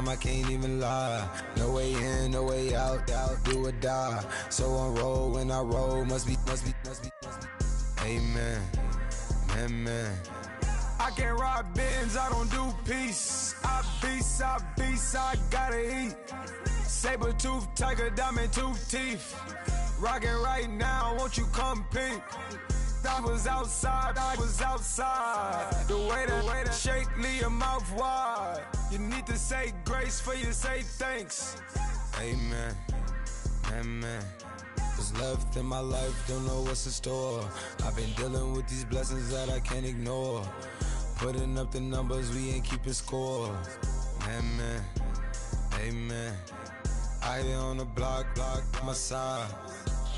time, I can't even lie. No way in, no way out, do or die. So on roll when I roll, must be. Amen, amen. I can't ride Benz, I don't do peace. I beast, I gotta eat. Saber tooth, tiger, diamond tooth teeth. Rockin' right now, won't you come peep? I was outside. The way that shake, leave your mouth wide. You need to say grace for you say thanks. Amen, amen. What's left in my life, don't know what's in store. I've been dealing with these blessings that I can't ignore. Putting up the numbers, we ain't keeping score. Amen, amen. I here on the block, my side.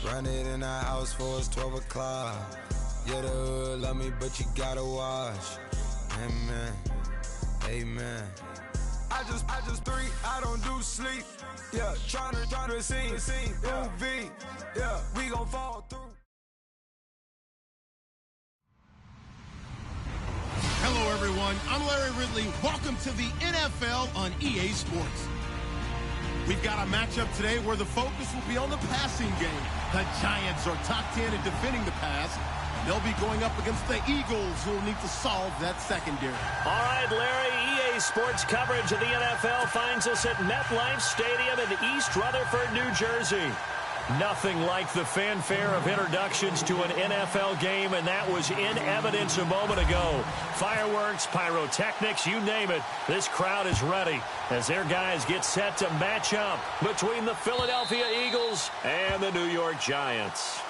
Run it in the house for us 12 o'clock. Yeah, the hood love me, but you gotta watch. Amen, amen. I just three, I don't do sleep. Yeah, tryna sing, movie. Yeah, we gon' fall through. Hello, everyone. I'm Larry Ridley. Welcome to the NFL on EA Sports. We've got a matchup today where the focus will be on the passing game. The Giants are top 10 in defending the pass. They'll be going up against the Eagles, who will need to solve that secondary. All right, Larry, EA Sports coverage of the NFL finds us at MetLife Stadium in East Rutherford, New Jersey. Nothing like the fanfare of introductions to an NFL game, and that was in evidence a moment ago. Fireworks, pyrotechnics, you name it. This crowd is ready as their guys get set to match up between the Philadelphia Eagles and the New York Giants.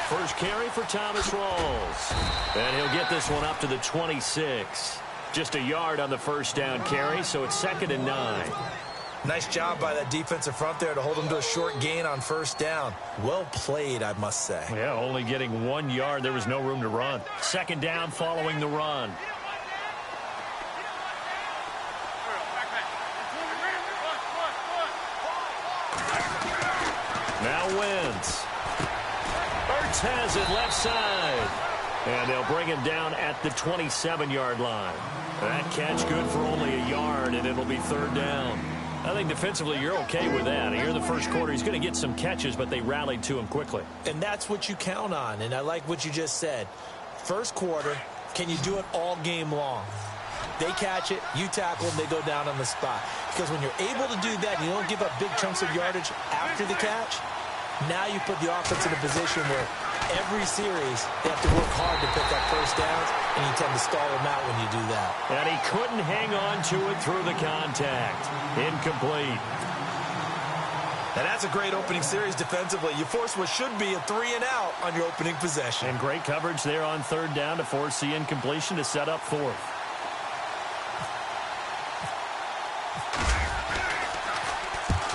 First carry for Thomas Rawls. And he'll get this one up to the 26. Just a yard on the first down carry, so it's 2nd and 9. Nice job by that defensive front there to hold him to a short gain on first down. Well played, I must say. Yeah, only getting 1 yard. There was no room to run. 2nd down following the run. Now Wentz. Ertz has it left side. And they'll bring him down at the 27-yard line. That catch good for only a yard, and it'll be 3rd down. I think defensively you're okay with that. Here in the first quarter, he's going to get some catches, but they rallied to him quickly. And that's what you count on, and I like what you just said. First quarter, can you do it all game long? They catch it, you tackle them, they go down on the spot. Because when you're able to do that, you don't give up big chunks of yardage after the catch, now you put the offense in a position where every series they have to work hard to pick up first downs, and you tend to stall them out when you do that. And he couldn't hang on to it through the contact. Incomplete. And that's a great opening series defensively. You force what should be a 3-and-out on your opening possession. And great coverage there on 3rd down to force the incompletion to set up 4th.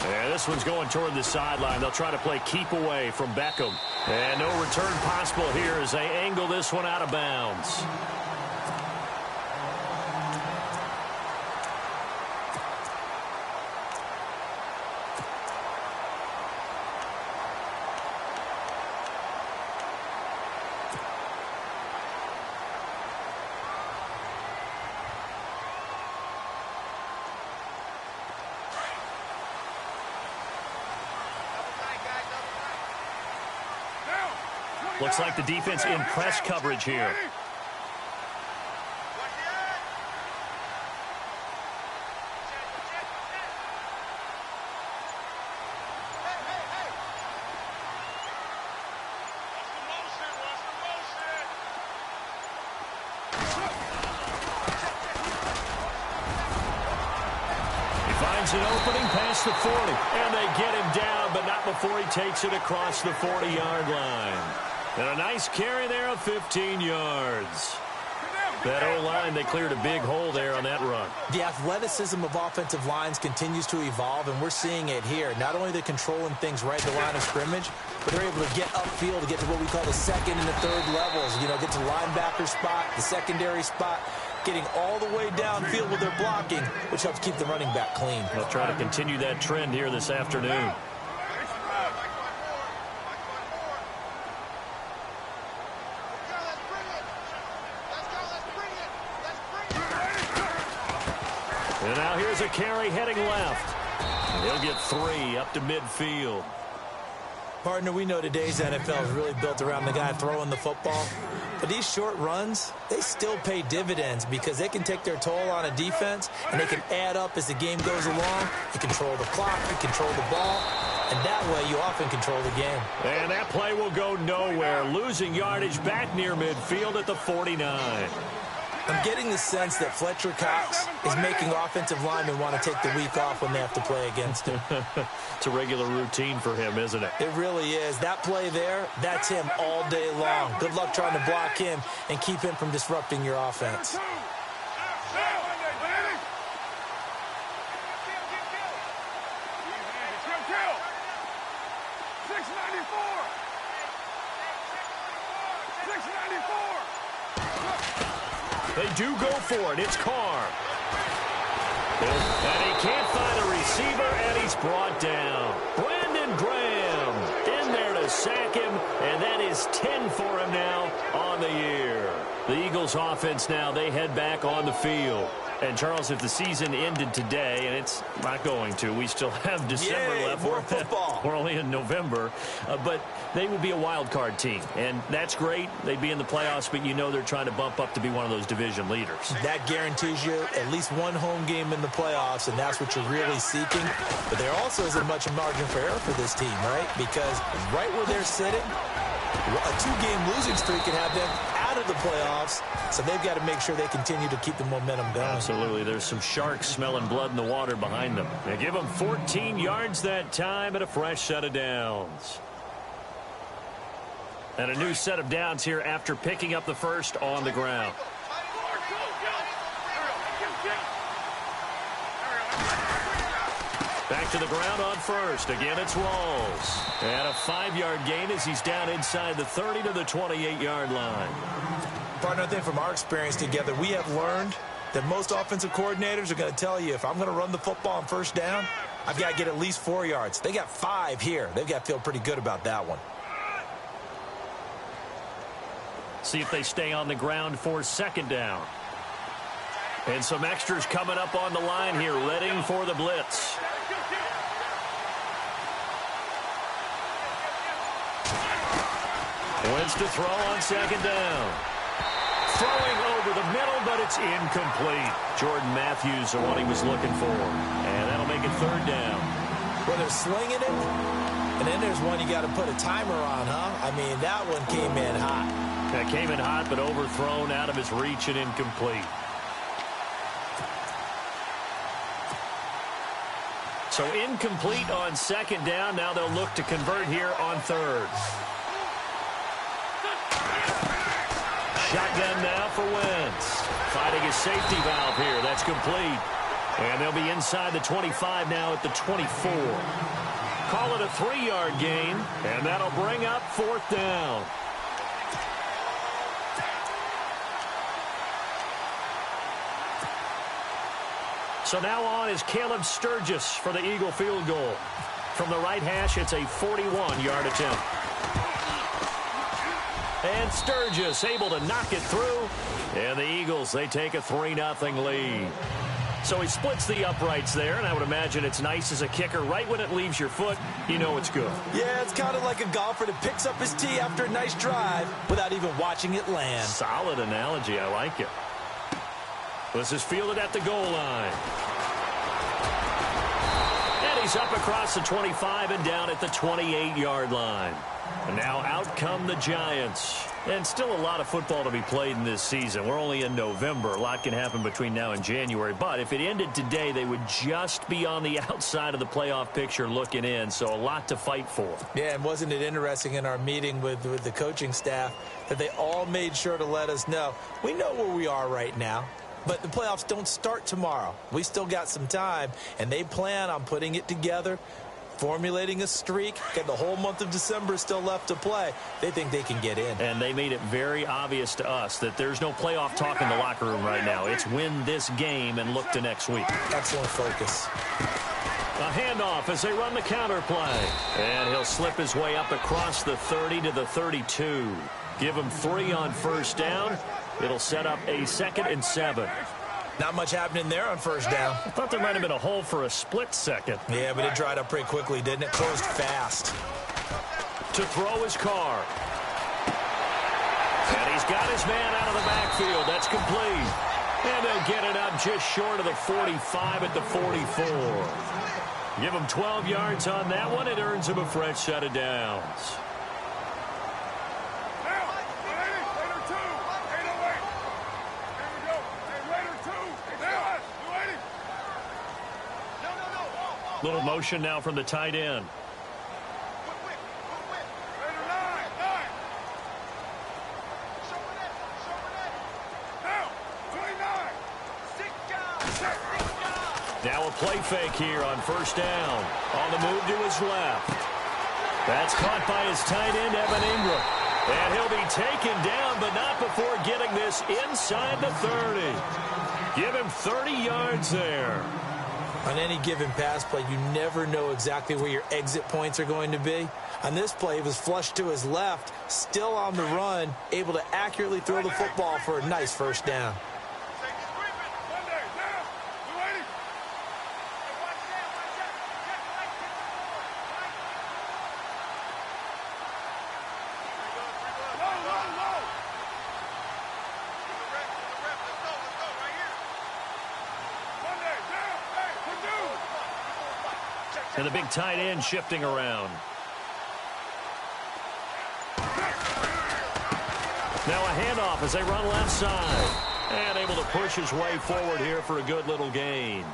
Yeah, this one's going toward the sideline. They'll try to play keep away from Beckham. And no return possible here as they angle this one out of bounds. Looks like the defense in press coverage here. He finds an opening past across the 40. And they get him down, but not before he takes it across the 40-yard line. And a nice carry there of 15 yards. That O-line, they cleared a big hole there on that run. The athleticism of offensive lines continues to evolve, and we're seeing it here. Not only are they controlling things right at the line of scrimmage, but they're able to get upfield to get to what we call the second and the third levels. You know, get to the linebacker spot, the secondary spot, getting all the way downfield with their blocking, which helps keep the running back clean. They'll try to continue that trend here this afternoon. And now here's a carry heading left. He'll get 3 up to midfield. Partner, we know today's NFL is really built around the guy throwing the football. But these short runs, they still pay dividends because they can take their toll on a defense, and they can add up as the game goes along. You control the clock, you control the ball, and that way you often control the game. And that play will go nowhere, losing yardage back near midfield at the 49. I'm getting the sense that Fletcher Cox is making offensive linemen want to take the week off when they have to play against him. It's a regular routine for him, isn't it? It really is. That play there, that's him all day long. Good luck trying to block him and keep him from disrupting your offense. They do go for it. It's Carr. And he can't find a receiver, and he's brought down. Brandon Graham in there to sack him, and that is 10 for him now on the year. The Eagles offense now, they head back on the field. And, Charles, if the season ended today, and it's not going to, we still have December left. More football. We're only in November. But they would be a wild card team, and that's great. They'd be in the playoffs, but you know they're trying to bump up to be one of those division leaders. That guarantees you at least one home game in the playoffs, and that's what you're really seeking. But there also isn't much margin for error for this team, right? Because right where they're sitting, a 2-game losing streak can have them out of the playoffs, so they've got to make sure they continue to keep the momentum going. Absolutely. There's some sharks smelling blood in the water behind them. They give them 14 yards that time and a fresh set of downs. And a new set of downs here after picking up the first on the ground. Back to the ground on first. Again, it's Rawls. And a 5-yard gain as he's down inside the 30 to the 28-yard line. Partner, I think from our experience together, we have learned that most offensive coordinators are going to tell you, if I'm going to run the football on first down, I've got to get at least 4 yards. They got 5 here. They've got to feel pretty good about that one. See if they stay on the ground for second down. And some extras coming up on the line here, readying for the blitz. Wentz to throw on second down. Throwing over the middle, but it's incomplete. Jordan Matthews, the one he was looking for. And that'll make it third down. Well, they're slinging it, and then there's one you got to put a timer on, huh? I mean, that one came in hot. That came in hot, but overthrown out of his reach and incomplete. So incomplete on second down. Now they'll look to convert here on third. Shotgun now for Wentz. Fighting his safety valve here. That's complete. And they'll be inside the 25 now at the 24. Call it a 3-yard gain, and that'll bring up fourth down. So now on is Caleb Sturgis for the Eagle field goal. From the right hash, it's a 41-yard attempt. And Sturgis able to knock it through. And the Eagles, they take a 3-0 lead. So he splits the uprights there, and I would imagine it's nice as a kicker. Right when it leaves your foot, you know it's good. Yeah, it's kind of like a golfer that picks up his tee after a nice drive without even watching it land. Solid analogy. I like it. This is fielded at the goal line. And he's up across the 25 and down at the 28-yard line. And now out come the Giants. And still a lot of football to be played in this season. We're only in November. A lot can happen between now and January. But if it ended today, they would just be on the outside of the playoff picture looking in. So a lot to fight for. Yeah, and wasn't it interesting in our meeting with the coaching staff that they all made sure to let us know, we know where we are right now, but the playoffs don't start tomorrow. We still got some time, and they plan on putting it together, formulating a streak. Got the whole month of December still left to play. They think they can get in. And they made it very obvious to us that there's no playoff talk in the locker room right now. It's win this game and look to next week. Excellent focus. A handoff as they run the counter play. And he'll slip his way up across the 30 to the 32. Give him 3 on first down. It'll set up a 2nd and 7. Not much happening there on first down. I thought there might have been a hole for a split second. Yeah, but it dried up pretty quickly, didn't it? Closed fast. To throw his car. And he's got his man out of the backfield. That's complete. And they'll get it up just short of the 45 at the 44. Give him 12 yards on that one. It earns him a fresh set of downs. Little motion now from the tight end. Now a play fake here on first down. On the move to his left. That's caught by his tight end, Evan Ingram. And he'll be taken down, but not before getting this inside the 30. Give him 30 yards there. On any given pass play, you never know exactly where your exit points are going to be. On this play, he was flushed to his left, still on the run, able to accurately throw the football for a nice first down. And the big tight end shifting around. Now a handoff as they run left side. And able to push his way forward here for a good little gain.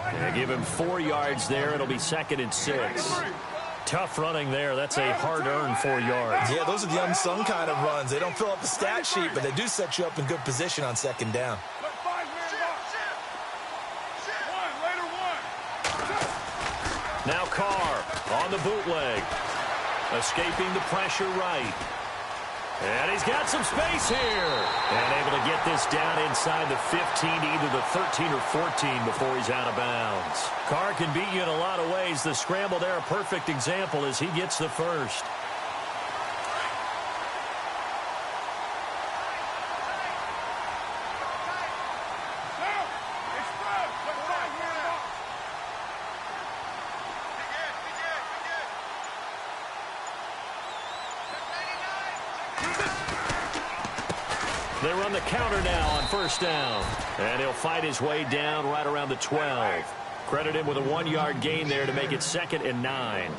And give him 4 yards there. It'll be 2nd and 6. Tough running there. That's a hard-earned 4 yards. Yeah, those are the unsung kind of runs. They don't fill up the stat sheet, but they do set you up in good position on 2nd down. Now Carr on the bootleg. Escaping the pressure right. And he's got some space here. And able to get this down inside the 15 to either the 13 or 14 before he's out of bounds. Carr can beat you in a lot of ways. The scramble there, a perfect example as he gets the first. They run the counter now on first down. And he'll fight his way down right around the 12. Credit him with a 1-yard gain there to make it 2nd and 9.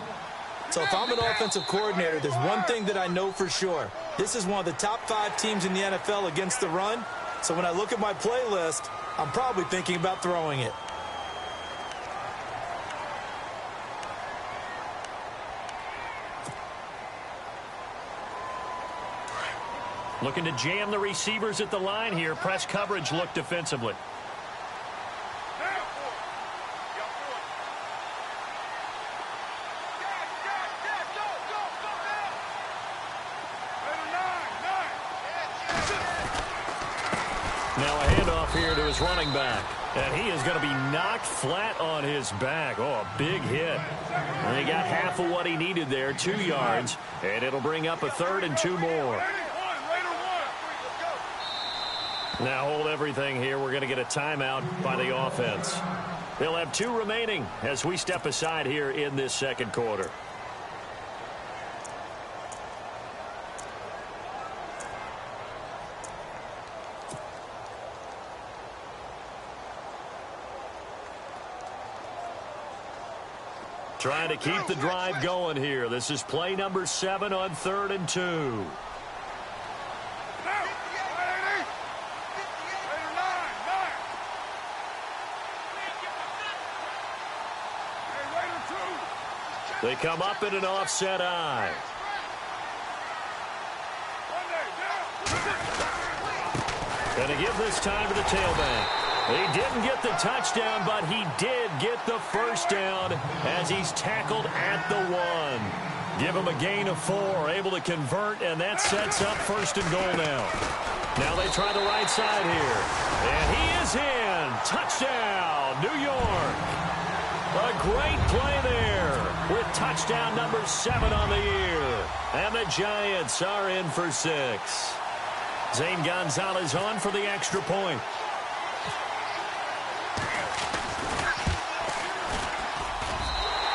So if I'm an offensive coordinator, there's one thing that I know for sure. This is one of the top 5 teams in the NFL against the run. So when I look at my playlist, I'm probably thinking about throwing it. Looking to jam the receivers at the line here. Press coverage look defensively. Now a handoff here to his running back. And he is going to be knocked flat on his back. Oh, a big hit. And he got half of what he needed there, 2 yards. And it'll bring up a 3rd and 2 more. Now hold everything here. We're going to get a timeout by the offense. They'll have 2 remaining as we step aside here in this second quarter. Trying to keep the drive going here. This is play number 7 on 3rd and 2. They come up in an offset eye. Going to give this time to the tailback. He didn't get the touchdown, but he did get the first down as he's tackled at the 1. Give him a gain of 4, able to convert, and that sets up 1st and goal now. Now they try the right side here. And he is in. Touchdown, New York. A great play there with touchdown number 7 on the year. And the Giants are in for 6. Zane Gonzalez on for the extra point.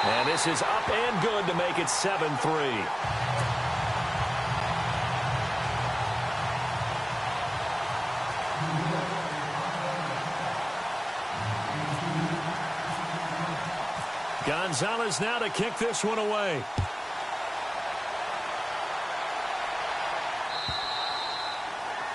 And this is up and good to make it 7-3. Gonzalez now to kick this one away.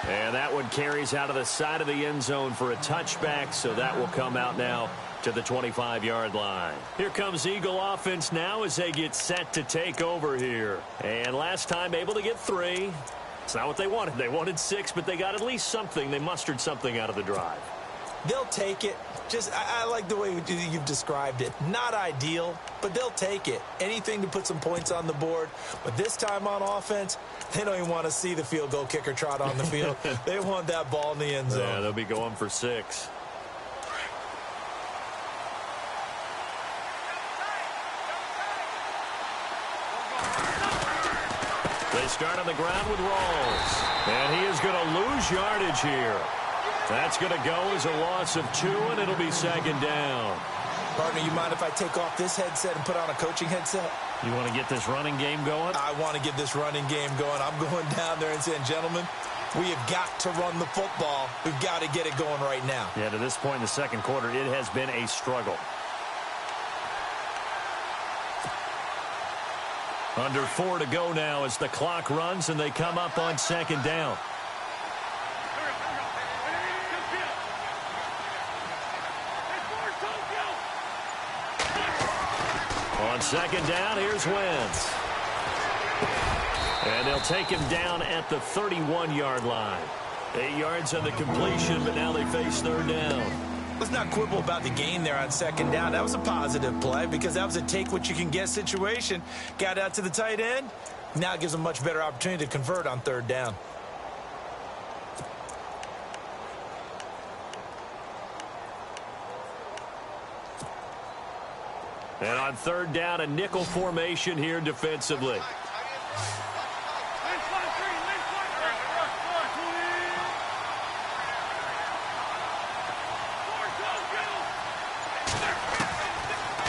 And that one carries out of the side of the end zone for a touchback, so that will come out now to the 25-yard line. Here comes Eagle offense now as they get set to take over here. And last time able to get 3. It's not what they wanted. They wanted 6, but they got at least something. They mustered something out of the drive. They'll take it. I like the way you've described it. Not ideal, but they'll take it. Anything to put some points on the board. But this time on offense, they don't even want to see the field goal kicker trot on the field. They want that ball in the end zone. Yeah, they'll be going for 6. They start on the ground with Rawls. And he is going to lose yardage here. That's going to go as a loss of 2, and it'll be 2nd down. Partner, you mind if I take off this headset and put on a coaching headset? You want to get this running game going? I want to get this running game going. I'm going down there and saying, gentlemen, we have got to run the football. We've got to get it going right now. Yeah, to this point in the second quarter, it has been a struggle. Under 4 to go now as the clock runs and they come up on 2nd down. On 2nd down, here's Wentz. And they'll take him down at the 31-yard line. 8 yards on the completion, but now they face 3rd down. Let's not quibble about the gain there on 2nd down. That was a positive play because that was a take-what-you-can-get situation. Got out to the tight end. Now it gives them a much better opportunity to convert on 3rd down. And on 3rd down, a nickel formation here defensively.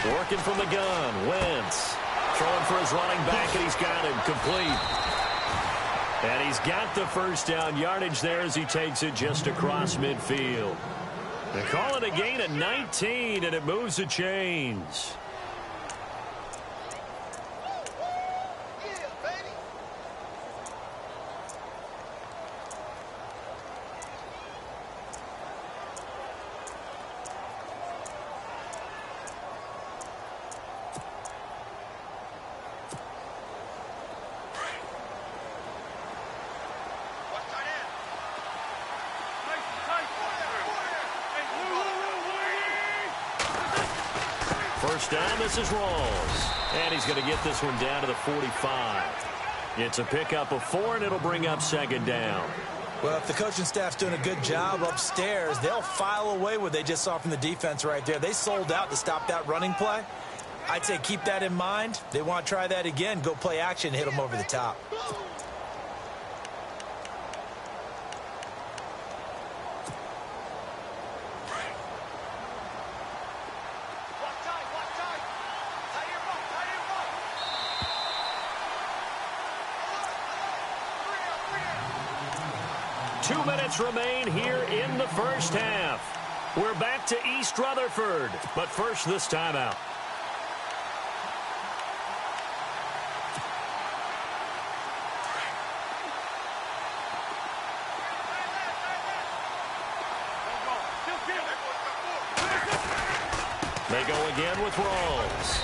Working from the gun, Wentz. Throwing for his running back, and he's got him complete. And he's got the 1st down yardage there as he takes it just across midfield. They call it a gain of 19, and it moves the chains. First down, this is Rawls. And he's going to get this one down to the 45. It's a pickup of 4, and it'll bring up 2nd down. Well, if the coaching staff's doing a good job upstairs, they'll file away what they just saw from the defense right there. They sold out to stop that running play. I'd say keep that in mind. They want to try that again. Go play action, hit them over the top. Remain here in the first half. We're back to East Rutherford, but first this timeout. They go again with Rawls.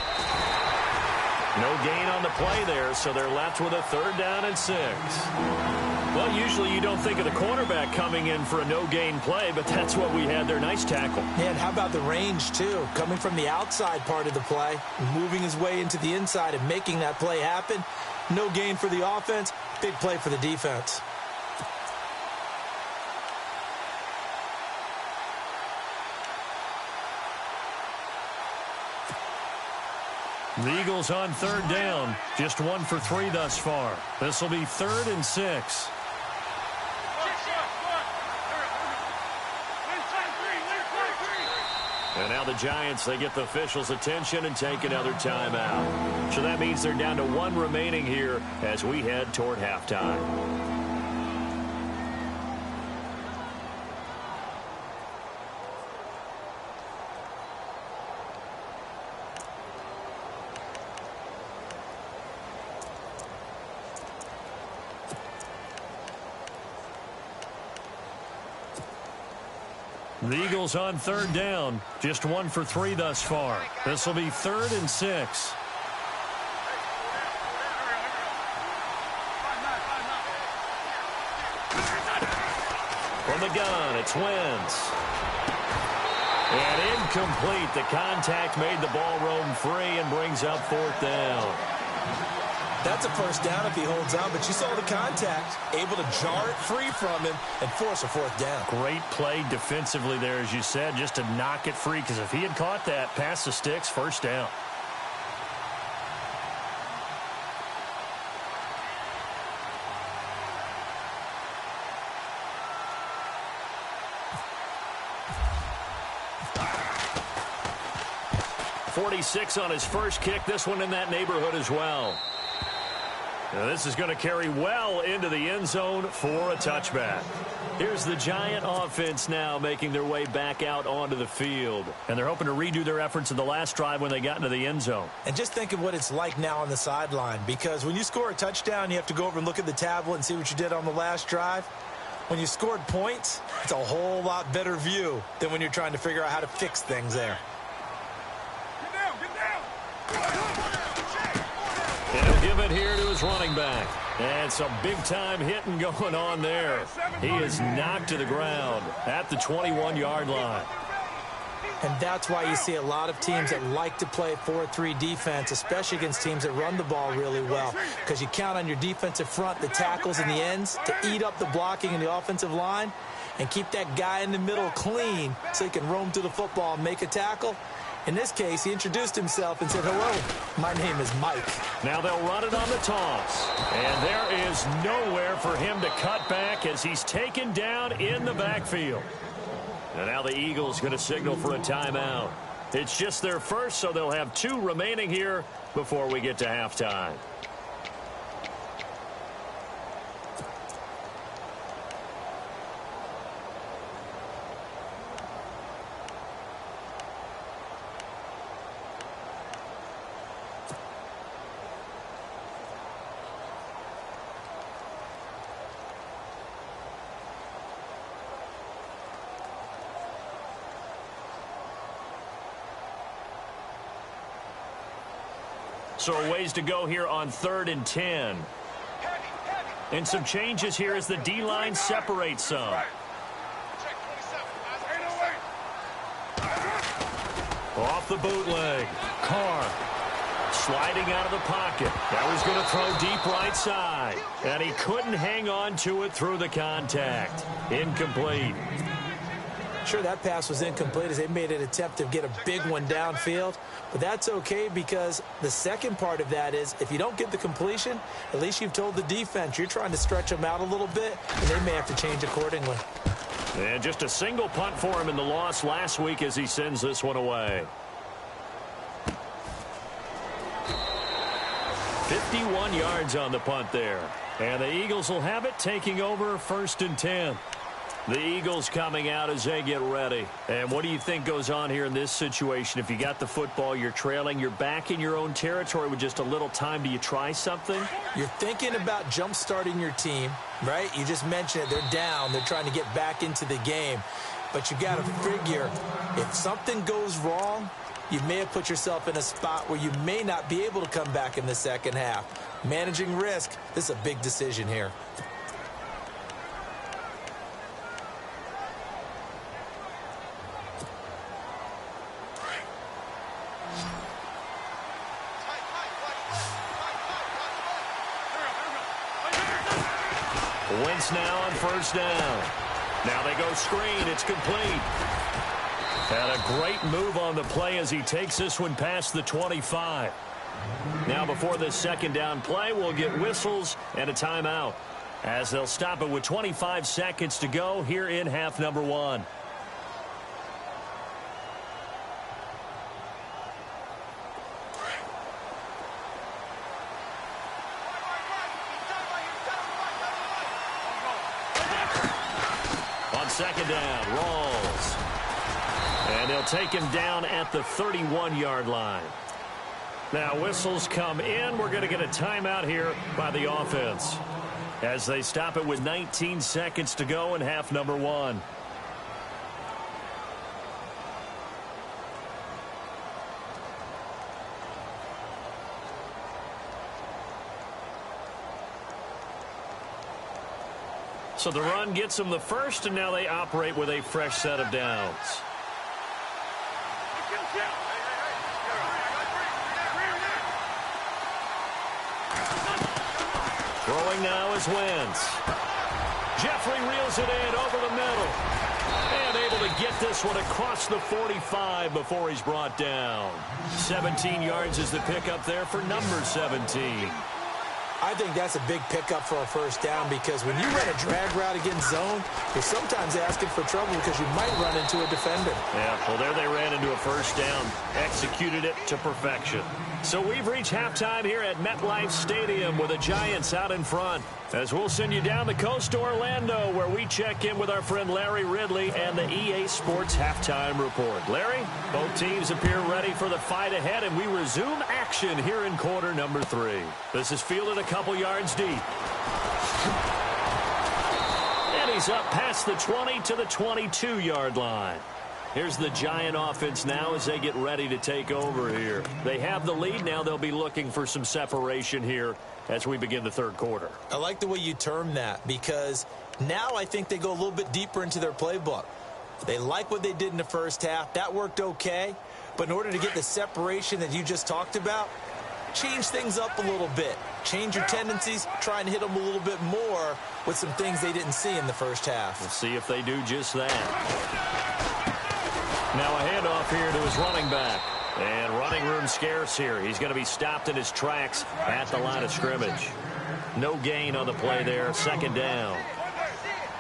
No gain on the play there, so they're left with a 3rd down and 6. Well, usually you don't think of the cornerback coming in for a no-gain play, but that's what we had there. Nice tackle. Yeah, and how about the range, too? Coming from the outside part of the play, moving his way into the inside and making that play happen. No gain for the offense, big play for the defense. The Eagles on 3rd down. Just 1 for 3 thus far. This will be 3rd and 6. And now the Giants, they get the officials' attention and take another timeout. So that means they're down to 1 remaining here as we head toward halftime. The Eagles on 3rd down. Just 1 for 3 thus far. This will be 3rd and 6. From the gun, it's Wentz. And incomplete. The contact made the ball roam free and brings up 4th down. That's a 1st down if he holds on, but you saw the contact, able to jar it free from him and force a 4th down. Great play defensively there, as you said, just to knock it free, because if he had caught that, past the sticks, 1st down. .46 on his first kick. This one in that neighborhood as well. Now this is going to carry well into the end zone for a touchback. Here's the Giant offense now making their way back out onto the field. And they're hoping to redo their efforts in the last drive when they got into the end zone. And just think of what it's like now on the sideline, because when you score a touchdown, you have to go over and look at the tablet and see what you did on the last drive. When you scored points, it's a whole lot better view than when you're trying to figure out how to fix things there. And he'll give it here to his running back. And some big-time hitting going on there. He is knocked to the ground at the 21-yard line. And that's why you see a lot of teams that like to play 4-3 defense, especially against teams that run the ball really well, because you count on your defensive front, the tackles and the ends, to eat up the blocking in the offensive line and keep that guy in the middle clean so he can roam to the football and make a tackle. In this case, he introduced himself and said, "Hello, my name is Mike." Now they'll run it on the toss. And there is nowhere for him to cut back as he's taken down in the backfield. And now the Eagles going to signal for a timeout. It's just their first, so they'll have 2 remaining here before we get to halftime. So a ways to go here on 3rd and 10. And some changes here as the D-line separates some. Off the bootleg. Carr sliding out of the pocket. That was going to throw deep right side. And he couldn't hang on to it through the contact. Incomplete. Sure, that pass was incomplete as they made an attempt to get a big one downfield. But that's okay, because the second part of that is if you don't get the completion, at least you've told the defense you're trying to stretch them out a little bit, and they may have to change accordingly. And just a single punt for him in the loss last week as he sends this one away. 51 yards on the punt there. And the Eagles will have it, taking over 1st and 10. The Eagles coming out as they get ready. And what do you think goes on here in this situation? If you got the football, you're trailing, you're back in your own territory with just a little time. Do you try something? You're thinking about jump-starting your team, right? You just mentioned it. They're down. They're trying to get back into the game. But you got to figure, if something goes wrong, you may have put yourself in a spot where you may not be able to come back in the second half. Managing risk, this is a big decision here. Wentz now on first down. Now they go screen. It's complete. And a great move on the play as he takes this one past the 25. Now before this second down play, we'll get whistles and a timeout as they'll stop it with 25 seconds to go here in half number one. Second down, Rawls. And they'll take him down at the 31-yard line. Now whistles come in. We're going to get a timeout here by the offense as they stop it with 19 seconds to go in half number one. So the run gets them the first, and now they operate with a fresh set of downs. Throwing now is Wentz. Jeffrey reels it in over the middle. And able to get this one across the 45 before he's brought down. 17 yards is the pickup there for number 17. I think that's a big pickup for a first down because when you run a drag route against zone, you're sometimes asking for trouble because you might run into a defender. Yeah, well, there they ran into a first down, executed it to perfection. So we've reached halftime here at MetLife Stadium with the Giants out in front. As we'll send you down the coast to Orlando where we check in with our friend Larry Ridley and the EA Sports Halftime Report. Larry, both teams appear ready for the fight ahead, and we resume action here in quarter number 3. This is fielded a couple yards deep. And he's up past the 20 to the 22-yard line. Here's the Giant offense now as they get ready to take over here. They have the lead. Now they'll be looking for some separation here as we begin the third quarter. I like the way you term that because now I think they go a little bit deeper into their playbook. They like what they did in the first half. That worked okay. But in order to get the separation that you just talked about, change things up a little bit. Change your tendencies. Try and hit them a little bit more with some things they didn't see in the first half. We'll see if they do just that. Now a handoff here to his running back. And running room scarce here. He's going to be stopped in his tracks at the line of scrimmage. No gain on the play there. Second down.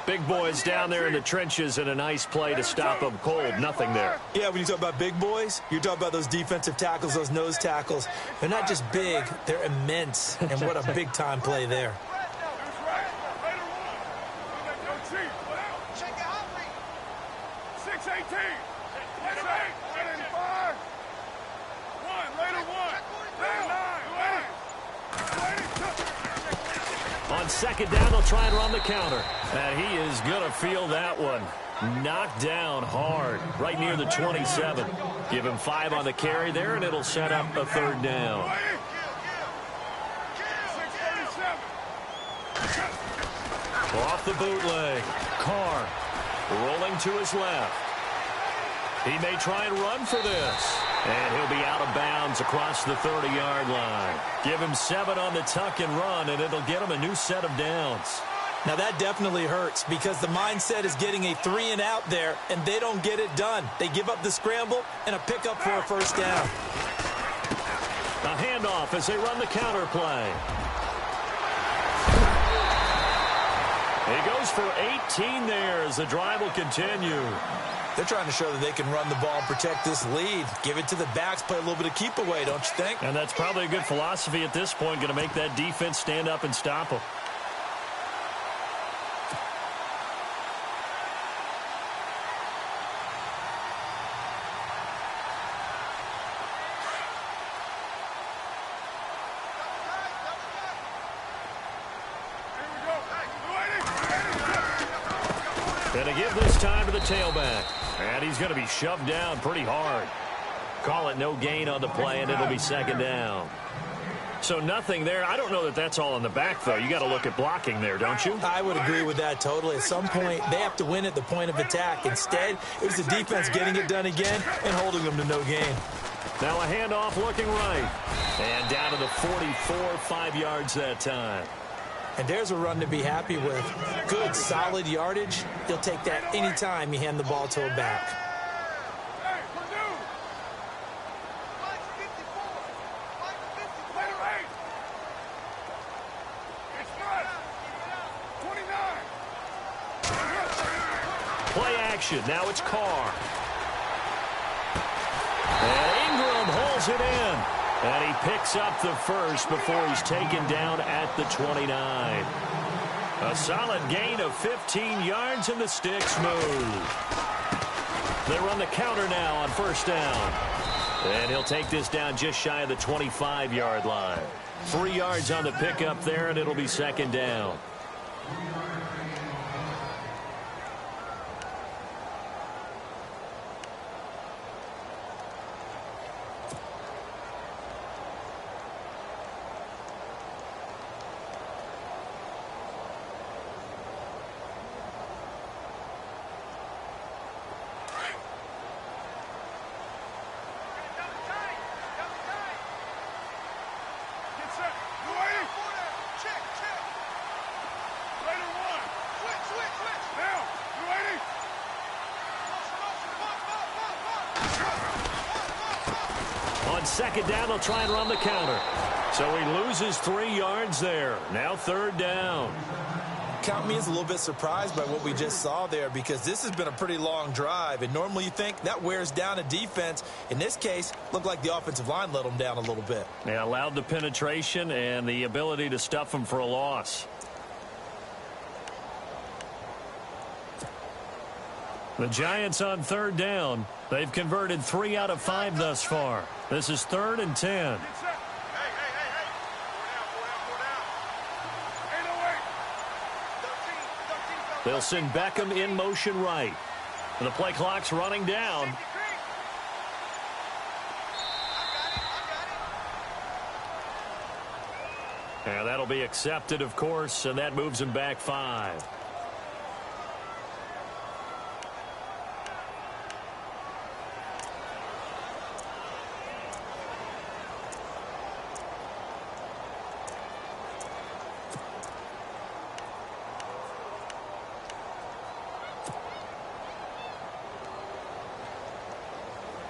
Big boys down there in the trenches and a nice play to stop them cold. Nothing there. Yeah, when you talk about big boys, you're talking about those defensive tackles, those nose tackles. They're not just big, they're immense. And what a big-time play there. On second down, they'll try and run the counter. And he is going to feel that one. Knocked down hard, right near the 27. Give him 5 on the carry there, and it'll set up a third down. Off the bootleg. Carr rolling to his left. He may try and run for this. And he'll be out of bounds across the 30-yard line. Give him 7 on the tuck and run, and it'll get him a new set of downs. Now that definitely hurts because the mindset is getting a 3 and out there, and they don't get it done. They give up the scramble and a pickup for a first down. A handoff as they run the counter play. He goes for 18 there as the drive will continue. They're trying to show that they can run the ball and protect this lead. Give it to the backs, play a little bit of keep away, don't you think? And that's probably a good philosophy at this point, going to make that defense stand up and stop them. Going to give this time to the tailback. And he's going to be shoved down pretty hard. Call it no gain on the play, and it'll be second down. So nothing there. I don't know that that's all in the back, though. You got to look at blocking there, don't you? I would agree with that totally. At some point, they have to win at the point of attack. Instead, it was the defense getting it done again and holding them to no gain. Now a handoff looking right. And down to the 44, 5 yards that time. And there's a run to be happy with. Good, solid yardage. You'll take that anytime you hand the ball to a back. Play action. Now it's Carr. And Ingram holds it in. And he picks up the first before he's taken down at the 29. A solid gain of 15 yards, and the sticks move. They run the counter now on first down. And he'll take this down just shy of the 25-yard line. 3 yards on the pickup there, and it'll be second down. Second down, they'll try and run the counter. So he loses 3 yards there. Now third down. Count me as a little bit surprised by what we just saw there, because this has been a pretty long drive, and normally you think that wears down a defense. In this case, looked like the offensive line let them down a little bit. Yeah, allowed the penetration and the ability to stuff them for a loss. The Giants on third down. They've converted 3 out of 5 thus far. This is 3rd and 10. They'll send Beckham in motion right. The play clock's running down. And that'll be accepted, of course, and that moves him back 5.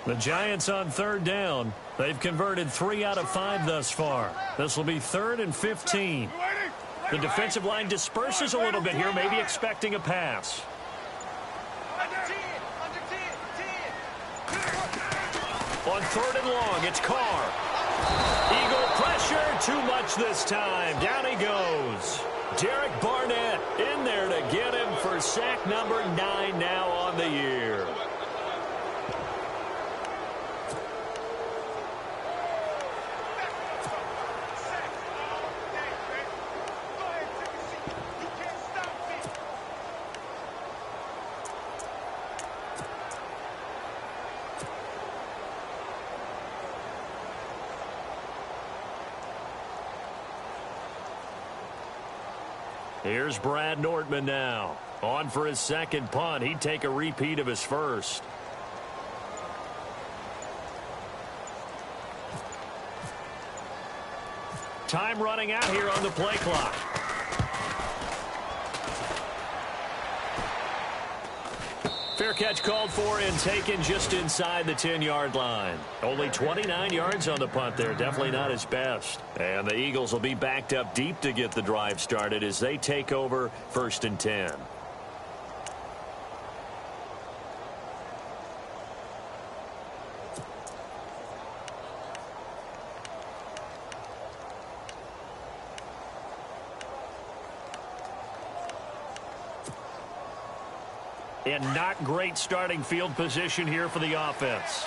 The Giants on third down. They've converted 3 out of 5 thus far. This will be 3rd and 15. The defensive line disperses a little bit here, maybe expecting a pass. On 3rd and long, it's Carr. Eagle pressure, too much this time. Down he goes. Derek Barnett in there to get him for sack number 9 now on the year. Here's Brad Nordman now. On for his second punt. He'd take a repeat of his first. Time running out here on the play clock. Fair catch called for and taken just inside the 10-yard line. Only 29 yards on the punt there. Definitely not his best. And the Eagles will be backed up deep to get the drive started as they take over 1st and 10. And not great starting field position here for the offense.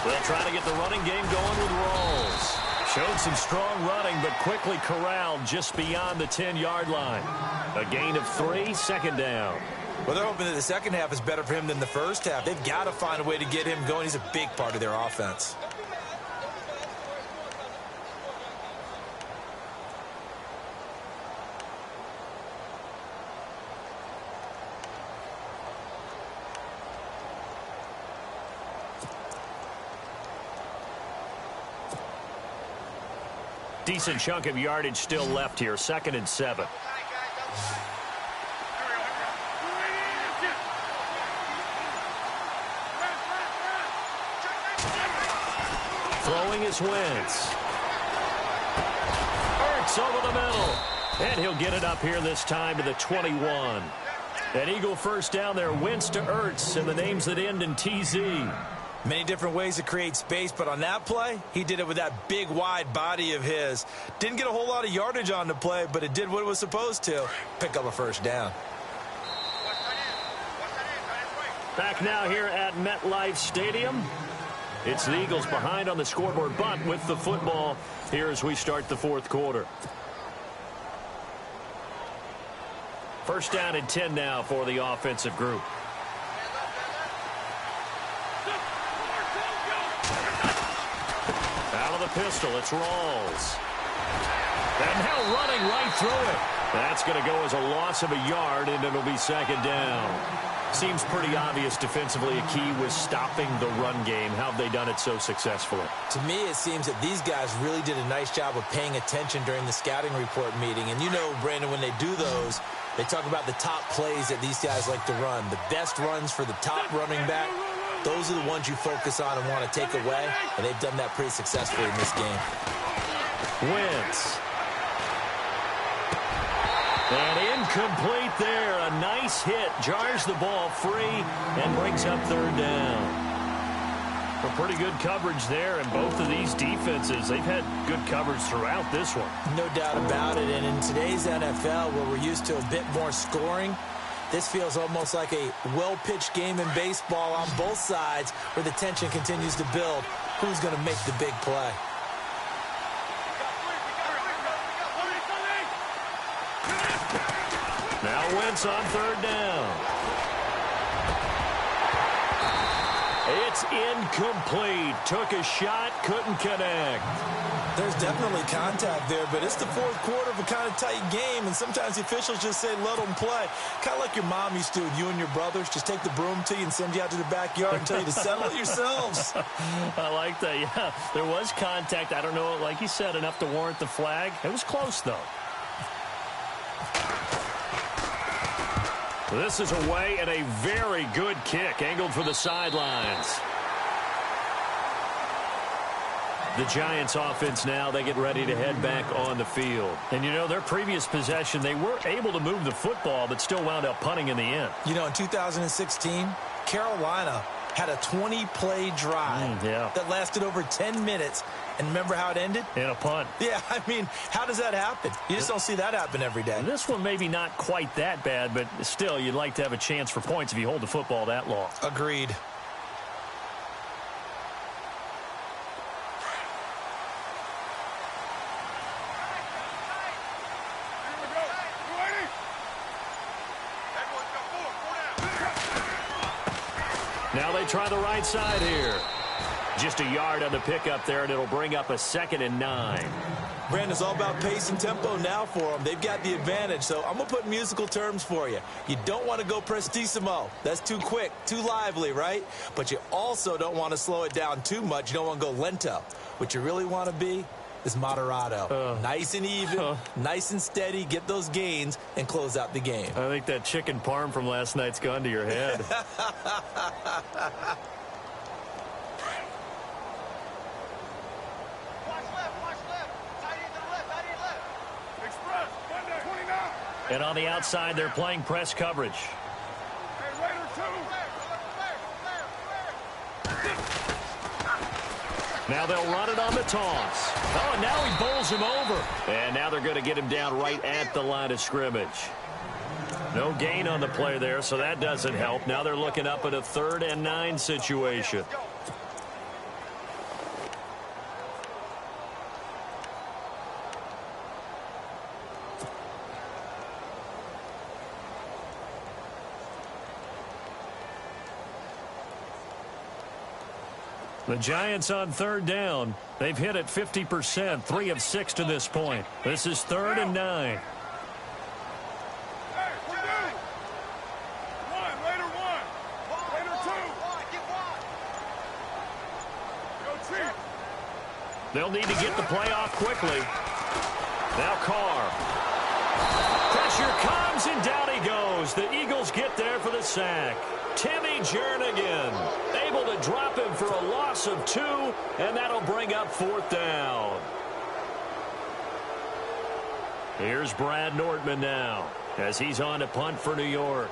They'll try to get the running game going with Rolls. Showed some strong running, but quickly corralled just beyond the 10-yard line. A gain of 3, second down. Well, they're hoping that the second half is better for him than the first half. They've got to find a way to get him going. He's a big part of their offense. Decent chunk of yardage still left here. 2nd and 7. Throwing is Wentz. Ertz over the middle. And he'll get it up here this time to the 21. An Eagle first down there. Wentz to Ertz, and the names that end in TZ. Many different ways to create space, but on that play, he did it with that big, wide body of his. Didn't get a whole lot of yardage on the play, but it did what it was supposed to. Pick up a first down. Back now here at MetLife Stadium. It's the Eagles behind on the scoreboard, but with the football here as we start the 4th quarter. First down and 10 now for the offensive group. Out of the pistol, it's Rawls. And now running right through it. That's going to go as a loss of a yard, and it'll be second down. Seems pretty obvious defensively. A key was stopping the run game. How have they done it so successfully? To me, it seems that these guys really did a nice job of paying attention during the scouting report meeting. And you know, Brandon, when they do those, they talk about the top plays that these guys like to run. The best runs for the top running back. Those are the ones you focus on and want to take away. And they've done that pretty successfully in this game. Wentz. And incomplete there. A nice hit. Jars the ball free and brings up third down. A pretty good coverage there, and both of these defenses, they've had good coverage throughout this one. No doubt about it. And in today's NFL, where we're used to a bit more scoring, this feels almost like a well-pitched game in baseball on both sides where the tension continues to build. Who's going to make the big play? Now Wentz on third down. It's incomplete. Took a shot, couldn't connect. There's definitely contact there, but it's the 4th quarter of a kind of tight game, and sometimes the officials just say, let them play. Kind of like your mom used to with you and your brothers. Just take the broom to you and send you out to the backyard and tell you to settle it yourselves. I like that, yeah. There was contact. I don't know, like you said, enough to warrant the flag. It was close, though. This is away and a very good kick, angled for the sidelines. The Giants offense now, they get ready to head back on the field. And, you know, their previous possession, they were able to move the football, but still wound up punting in the end. You know, in 2016, Carolina had a 20-play drive that lasted over 10 minutes. And remember how it ended? In a punt. Yeah, I mean, how does that happen? You just don't see that happen every day. This one maybe not quite that bad, but still, you'd like to have a chance for points if you hold the football that long. Agreed. Now they try the right side here. Just a yard on the pickup there, and it'll bring up a 2nd and 9. Brandon, it's all about pace and tempo now for them. They've got the advantage, so I'm going to put musical terms for you. You don't want to go prestissimo. That's too quick, too lively, right? But you also don't want to slow it down too much. You don't want to go lento. What you really want to be is moderato. Nice and even, nice and steady, get those gains, and close out the game. I think that chicken parm from last night's gone to your head. And on the outside, they're playing press coverage. Now they'll run it on the toss. Oh, and now he bowls him over. And now they're going to get him down right at the line of scrimmage. No gain on the play there, so that doesn't help. Now they're looking up at a 3rd and 9 situation. The Giants on third down. They've hit it 50%, 3 of 6 to this point. This is 3rd and 9. They'll need to get the play off quickly. Now Carr. Pressure comes, and down he goes. The Eagles get there for the sack. Timmy Jernigan able to drop him for a loss of 2, and that'll bring up 4th down. Here's Brad Nordman now as he's on to punt for New York.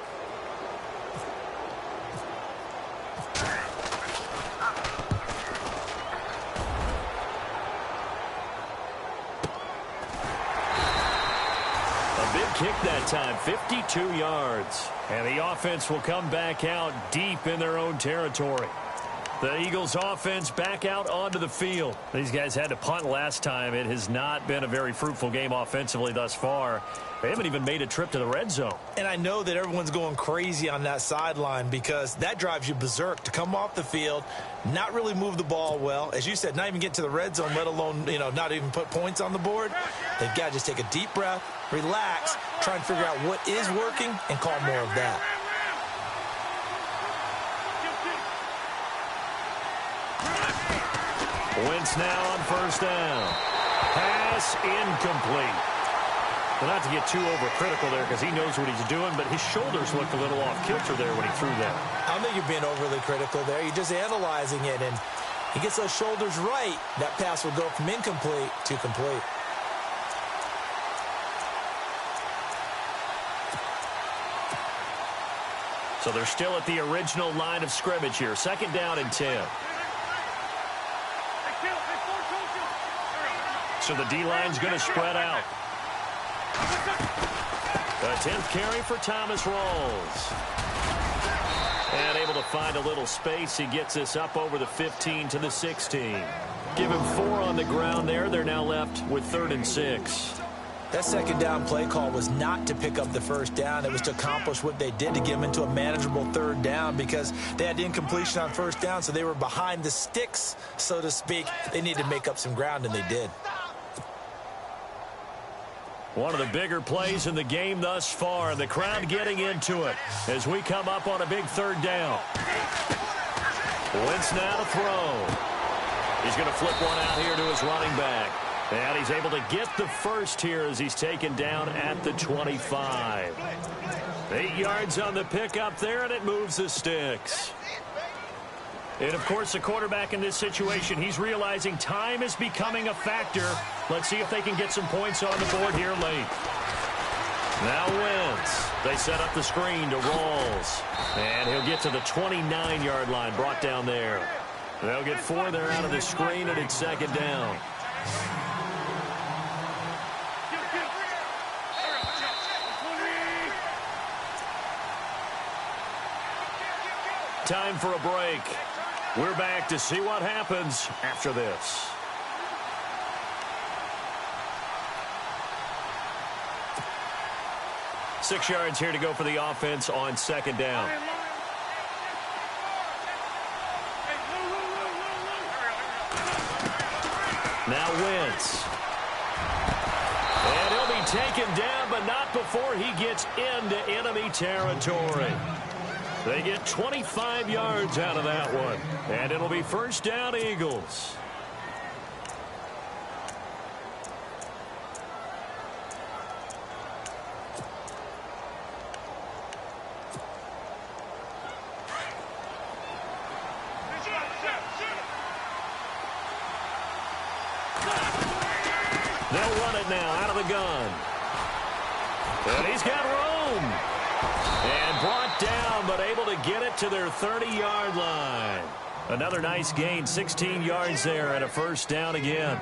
Kick that time, 52 yards. And the offense will come back out deep in their own territory. The Eagles offense back out onto the field. These guys had to punt last time. It has not been a very fruitful game offensively thus far. They haven't even made a trip to the red zone. And I know that everyone's going crazy on that sideline because that drives you berserk to come off the field, not really move the ball well. As you said, not even get to the red zone, let alone, not even put points on the board. They've got to just take a deep breath, relax, try and figure out what is working and call more of that. Wentz now on 1st down. Pass incomplete. Well, not to get too overcritical there because he knows what he's doing, but his shoulders looked a little off kilter there when he threw that. I don't think you're being overly critical there. You're just analyzing it, and he gets those shoulders right. That pass will go from incomplete to complete. So they're still at the original line of scrimmage here. 2nd down and 10. So the D-line's going to spread out. The 10th carry for Thomas Rawls. And able to find a little space. He gets this up over the 15 to the 16. Give him 4 on the ground there. They're now left with 3rd and 6. That 2nd down play call was not to pick up the 1st down. It was to accomplish what they did to get them into a manageable 3rd down because they had incompletion on 1st down, so they were behind the sticks, so to speak. They needed to make up some ground, and they did. One of the bigger plays in the game thus far, and the crowd getting into it as we come up on a big 3rd down. Wentz now to throw. He's going to flip one out here to his running back. And he's able to get the first here as he's taken down at the 25. 8 yards on the pickup there, and it moves the sticks. And, of course, the quarterback in this situation, he's realizing time is becoming a factor. Let's see if they can get some points on the board here late. Now Wentz. They set up the screen to Rawls. And he'll get to the 29-yard line, brought down there. They'll get 4 there out of the screen, and it's 2nd down. Time for a break. We're back to see what happens after this. Six yards here to go for the offense on 2nd down. Now Wentz. And he'll be taken down, but not before he gets into enemy territory. They get 25 yards out of that one. And it'll be 1st down, Eagles. They'll run it now out of the gun. And he's got room. And brought down, but able to get it to their 30-yard line. Another nice gain, 16 yards there, and a 1st down again.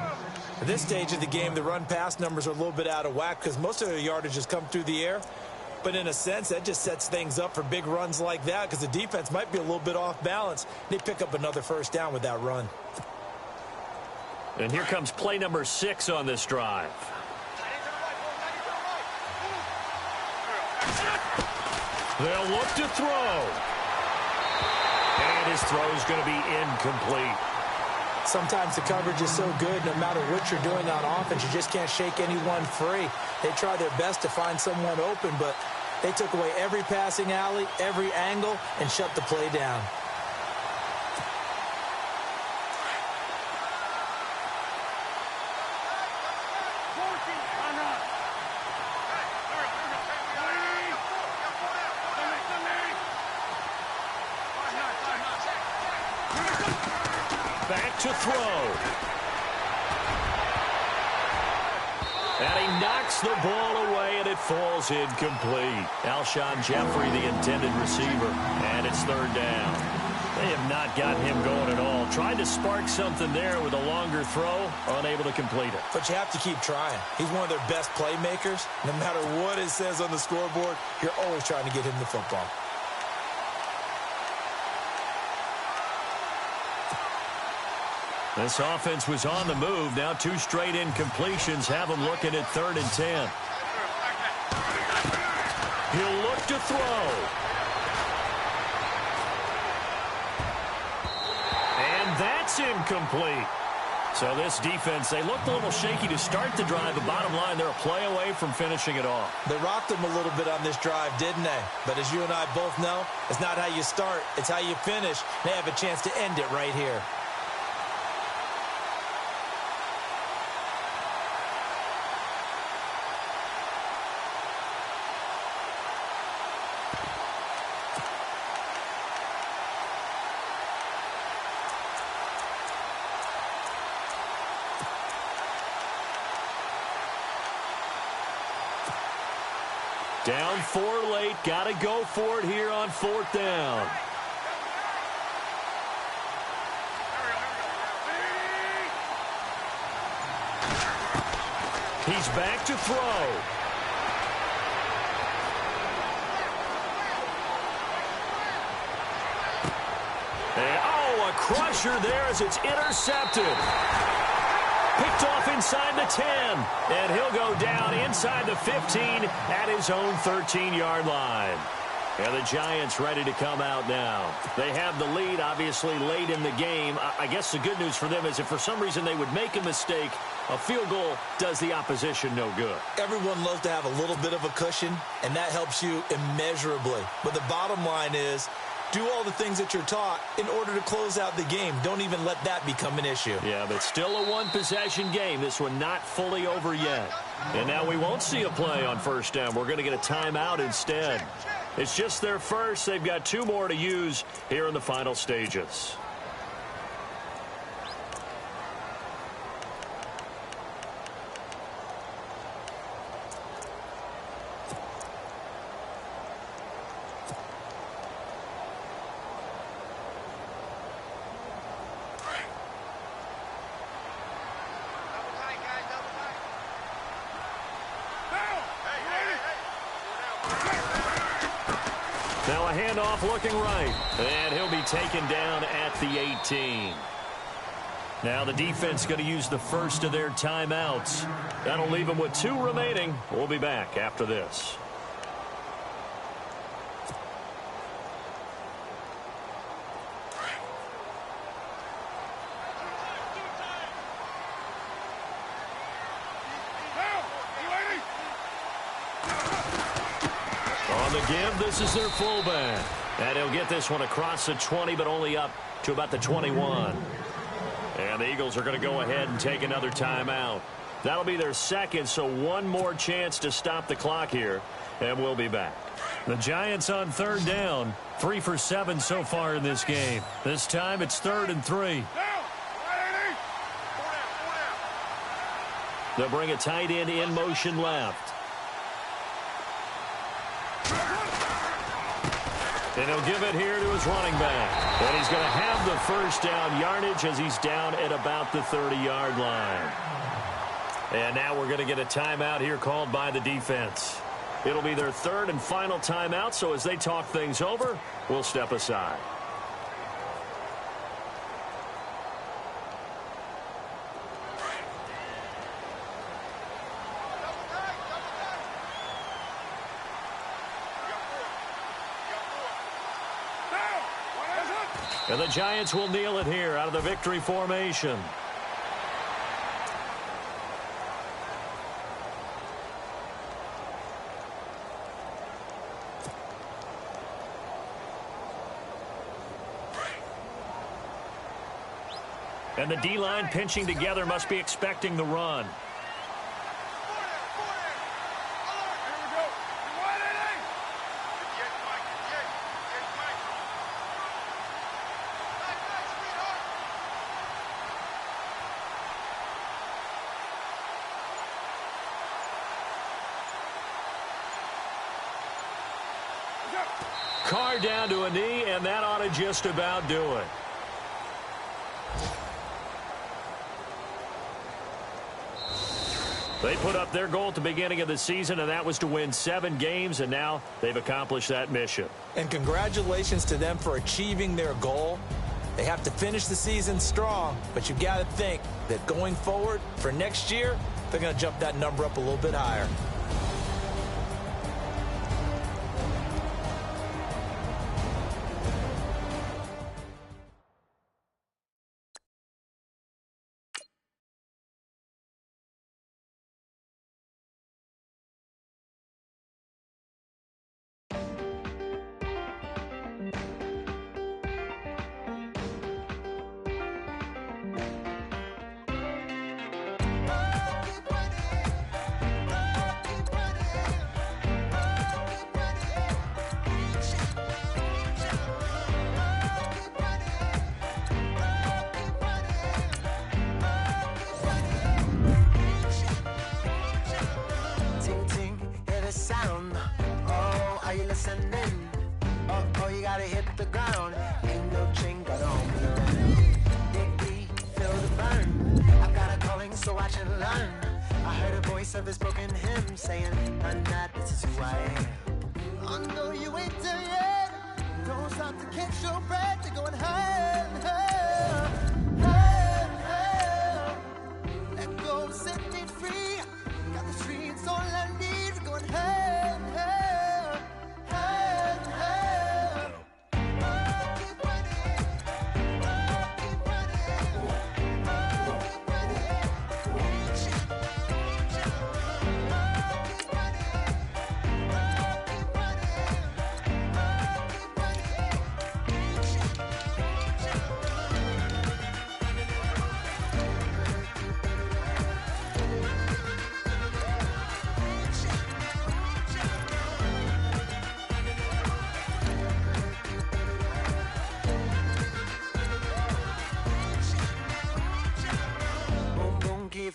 At this stage of the game, the run-pass numbers are a little bit out of whack because most of their yardage has come through the air. But in a sense, that just sets things up for big runs like that because the defense might be a little bit off balance. They pick up another 1st down with that run. And here comes play number 6 on this drive. They'll look to throw. And his throw is going to be incomplete. Sometimes the coverage is so good, no matter what you're doing on offense, you just can't shake anyone free. They try their best to find someone open, but they took away every passing alley, every angle, and shut the play down. Back to throw. And he knocks the ball away, and it falls incomplete. Alshon Jeffrey, the intended receiver, and it's third down. They have not gotten him going at all. Tried to spark something there with a longer throw, unable to complete it. But you have to keep trying. He's one of their best playmakers. No matter what it says on the scoreboard, you're always trying to get him the football. This offense was on the move. Now 2 straight incompletions have them looking at 3rd and 10. He'll look to throw. And that's incomplete. So this defense, they looked a little shaky to start the drive. The bottom line, they're a play away from finishing it off. They rocked him a little bit on this drive, didn't they? But as you and I both know, it's not how you start, it's how you finish. They have a chance to end it right here. Down 4 late. Got to go for it here on 4th down. He's back to throw. And, a crusher there as it's intercepted. Picked off inside the 10, and he'll go down inside the 15 at his own 13-yard line. And the Giants ready to come out now. They have the lead, obviously, late in the game. I guess the good news for them is if for some reason they would make a mistake, a field goal does the opposition no good. Everyone loves to have a little bit of a cushion, and that helps you immeasurably. But the bottom line is, do all the things that you're taught in order to close out the game. Don't even let that become an issue. Yeah, but still a one-possession game. This one not fully over yet. And now we won't see a play on 1st down. We're going to get a timeout instead. It's just their first. They've got 2 more to use here in the final stages. Now a handoff looking right, and he'll be taken down at the 18. Now the defense going to use the first of their timeouts. That'll leave them with 2 remaining. We'll be back after this. On the give, this is their fullback. And he'll get this one across the 20, but only up to about the 21. And the Eagles are going to go ahead and take another timeout. That'll be their second, so 1 more chance to stop the clock here, and we'll be back. The Giants on 3rd down, 3 for 7 so far in this game. This time it's 3rd and 3. They'll bring a tight end in motion left. And he'll give it here to his running back. And he's going to have the 1st down yardage as he's down at about the 30-yard line. And now we're going to get a timeout here called by the defense. It'll be their 3rd and final timeout, so as they talk things over, we'll step aside. And the Giants will kneel it here out of the victory formation. And the D-line pinching together must be expecting the run. Carr down to a knee, and that ought to just about do it. They put up their goal at the beginning of the season, and that was to win 7 games, and now they've accomplished that mission. And congratulations to them for achieving their goal. They have to finish the season strong, but you've got to think that going forward for next year, they're going to jump that number up a little bit higher. Are you listening? Oh, you gotta hit the ground. Ain't no chain got on me. Dig, feel the burn. I've got a calling, so watch and learn. I heard a voice of this broken hymn saying, "I'm not, this is who I am." I know you ain't there yet. Don't stop to catch your breath. You're going higher and higher, higher and higher. Let go, set me free. Got the streets all I need. Going higher and higher.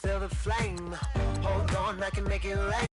Feel the flame. Hold on, I can make it rain.